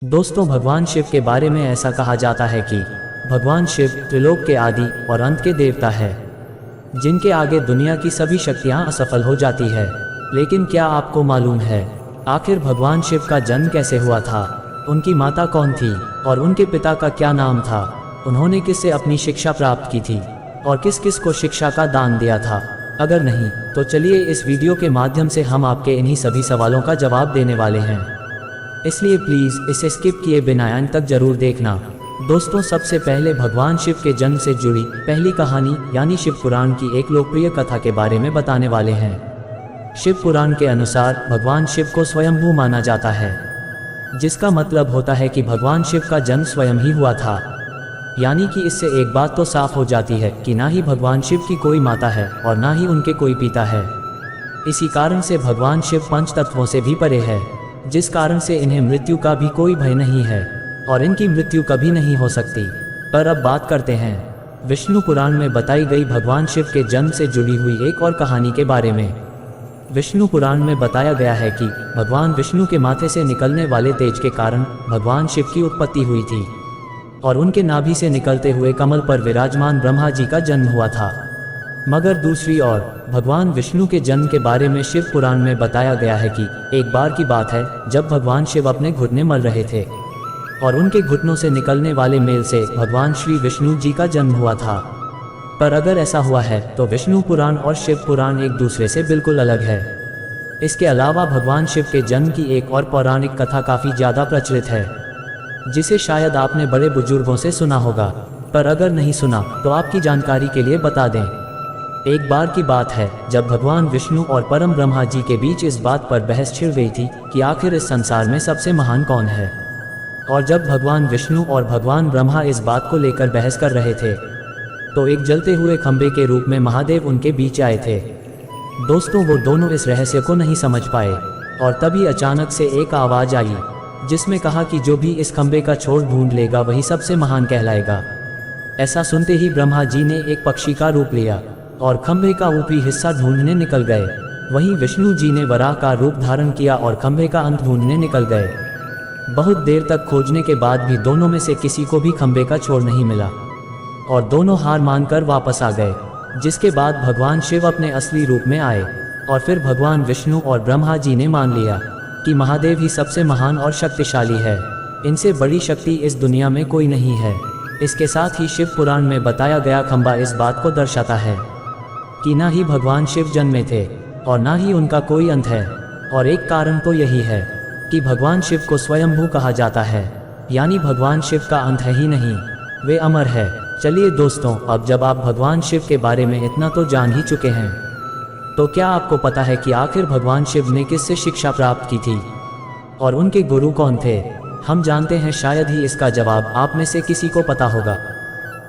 दोस्तों, भगवान शिव के बारे में ऐसा कहा जाता है कि भगवान शिव त्रिलोक के आदि और अंत के देवता है, जिनके आगे दुनिया की सभी शक्तियां असफल हो जाती है। लेकिन क्या आपको मालूम है आखिर भगवान शिव का जन्म कैसे हुआ था? उनकी माता कौन थी और उनके पिता का क्या नाम था? उन्होंने किससे अपनी शिक्षा प्राप्त की थी और किस किस को शिक्षा का दान दिया था? अगर नहीं तो चलिए इस वीडियो के माध्यम से हम आपके इन्हीं सभी सवालों का जवाब देने वाले हैं, इसलिए प्लीज़ इसे स्किप किए बिना अंत तक जरूर देखना। दोस्तों, सबसे पहले भगवान शिव के जन्म से जुड़ी पहली कहानी यानी शिव पुराण की एक लोकप्रिय कथा के बारे में बताने वाले हैं। शिव पुराण के अनुसार भगवान शिव को स्वयंभू माना जाता है, जिसका मतलब होता है कि भगवान शिव का जन्म स्वयं ही हुआ था। यानी कि इससे एक बात तो साफ हो जाती है कि ना ही भगवान शिव की कोई माता है और ना ही उनके कोई पिता है। इसी कारण से भगवान शिव पंच तत्वों से भी परे है, जिस कारण से इन्हें मृत्यु का भी कोई भय नहीं है और इनकी मृत्यु कभी नहीं हो सकती। पर अब बात करते हैं विष्णु पुराण में बताई गई भगवान शिव के जन्म से जुड़ी हुई एक और कहानी के बारे में। विष्णु पुराण में बताया गया है कि भगवान विष्णु के माथे से निकलने वाले तेज के कारण भगवान शिव की उत्पत्ति हुई थी और उनके नाभि से निकलते हुए कमल पर विराजमान ब्रह्मा जी का जन्म हुआ था। मगर दूसरी ओर भगवान विष्णु के जन्म के बारे में शिव पुराण में बताया गया है कि एक बार की बात है जब भगवान शिव अपने घुटने मल रहे थे और उनके घुटनों से निकलने वाले मेल से भगवान श्री विष्णु जी का जन्म हुआ था। पर अगर ऐसा हुआ है तो विष्णु पुराण और शिव पुराण एक दूसरे से बिल्कुल अलग है। इसके अलावा भगवान शिव के जन्म की एक और पौराणिक कथा काफ़ी ज़्यादा प्रचलित है, जिसे शायद आपने बड़े बुजुर्गों से सुना होगा, पर अगर नहीं सुना तो आपकी जानकारी के लिए बता दें। एक बार की बात है जब भगवान विष्णु और परम ब्रह्मा जी के बीच इस बात पर बहस छिड़ गई थी कि आखिर इस संसार में सबसे महान कौन है। और जब भगवान विष्णु और भगवान ब्रह्मा इस बात को लेकर बहस कर रहे थे तो एक जलते हुए खंभे के रूप में महादेव उनके बीच आए थे। दोस्तों, वो दोनों इस रहस्य को नहीं समझ पाए और तभी अचानक से एक आवाज़ आई जिसमें कहा कि जो भी इस खंभे का छोर ढूंढ लेगा वही सबसे महान कहलाएगा। ऐसा सुनते ही ब्रह्मा जी ने एक पक्षी का रूप लिया और खंभे का ऊपरी हिस्सा ढूंढने निकल गए। वहीं विष्णु जी ने वराह का रूप धारण किया और खंभे का अंत ढूंढने निकल गए। बहुत देर तक खोजने के बाद भी दोनों में से किसी को भी खंभे का छोर नहीं मिला और दोनों हार मानकर वापस आ गए। जिसके बाद भगवान शिव अपने असली रूप में आए और फिर भगवान विष्णु और ब्रह्मा जी ने मान लिया कि महादेव ही सबसे महान और शक्तिशाली है, इनसे बड़ी शक्ति इस दुनिया में कोई नहीं है। इसके साथ ही शिव पुराण में बताया गया खंभा इस बात को दर्शाता है कि ना ही भगवान शिव जन्मे थे और ना ही उनका कोई अंत है। और एक कारण तो यही है कि भगवान शिव को स्वयंभू कहा जाता है, यानी भगवान शिव का अंत है ही नहीं, वे अमर है। चलिए दोस्तों, अब जब आप भगवान शिव के बारे में इतना तो जान ही चुके हैं तो क्या आपको पता है कि आखिर भगवान शिव ने किससे शिक्षा प्राप्त की थी और उनके गुरु कौन थे? हम जानते हैं शायद ही इसका जवाब आप में से किसी को पता होगा,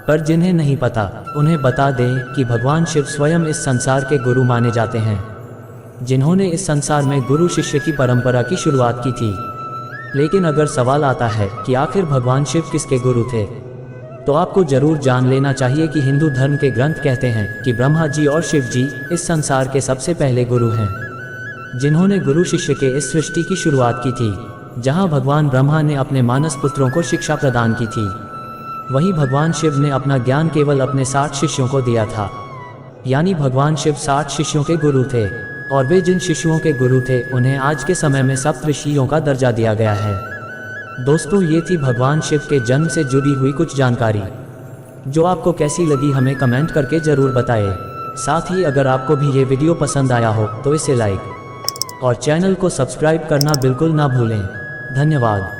पर जिन्हें नहीं पता उन्हें बता दें कि भगवान शिव स्वयं इस संसार के गुरु माने जाते हैं, जिन्होंने इस संसार में गुरु शिष्य की परंपरा की शुरुआत की थी। लेकिन अगर सवाल आता है कि आखिर भगवान शिव किसके गुरु थे, तो आपको जरूर जान लेना चाहिए कि हिंदू धर्म के ग्रंथ कहते हैं कि ब्रह्मा जी और शिव जी इस संसार के सबसे पहले गुरु हैं, जिन्होंने गुरु शिष्य के इस सृष्टि की शुरुआत की थी, जहां भगवान ब्रह्मा ने अपने मानस पुत्रों को शिक्षा प्रदान की थी। वहीं भगवान शिव ने अपना ज्ञान केवल अपने 60 शिष्यों को दिया था, यानी भगवान शिव 60 शिष्यों के गुरु थे और वे जिन शिष्यों के गुरु थे उन्हें आज के समय में सप्तऋषियों का दर्जा दिया गया है। दोस्तों, ये थी भगवान शिव के जन्म से जुड़ी हुई कुछ जानकारी, जो आपको कैसी लगी हमें कमेंट करके ज़रूर बताएं। साथ ही अगर आपको भी ये वीडियो पसंद आया हो तो इसे लाइक और चैनल को सब्सक्राइब करना बिल्कुल ना भूलें। धन्यवाद।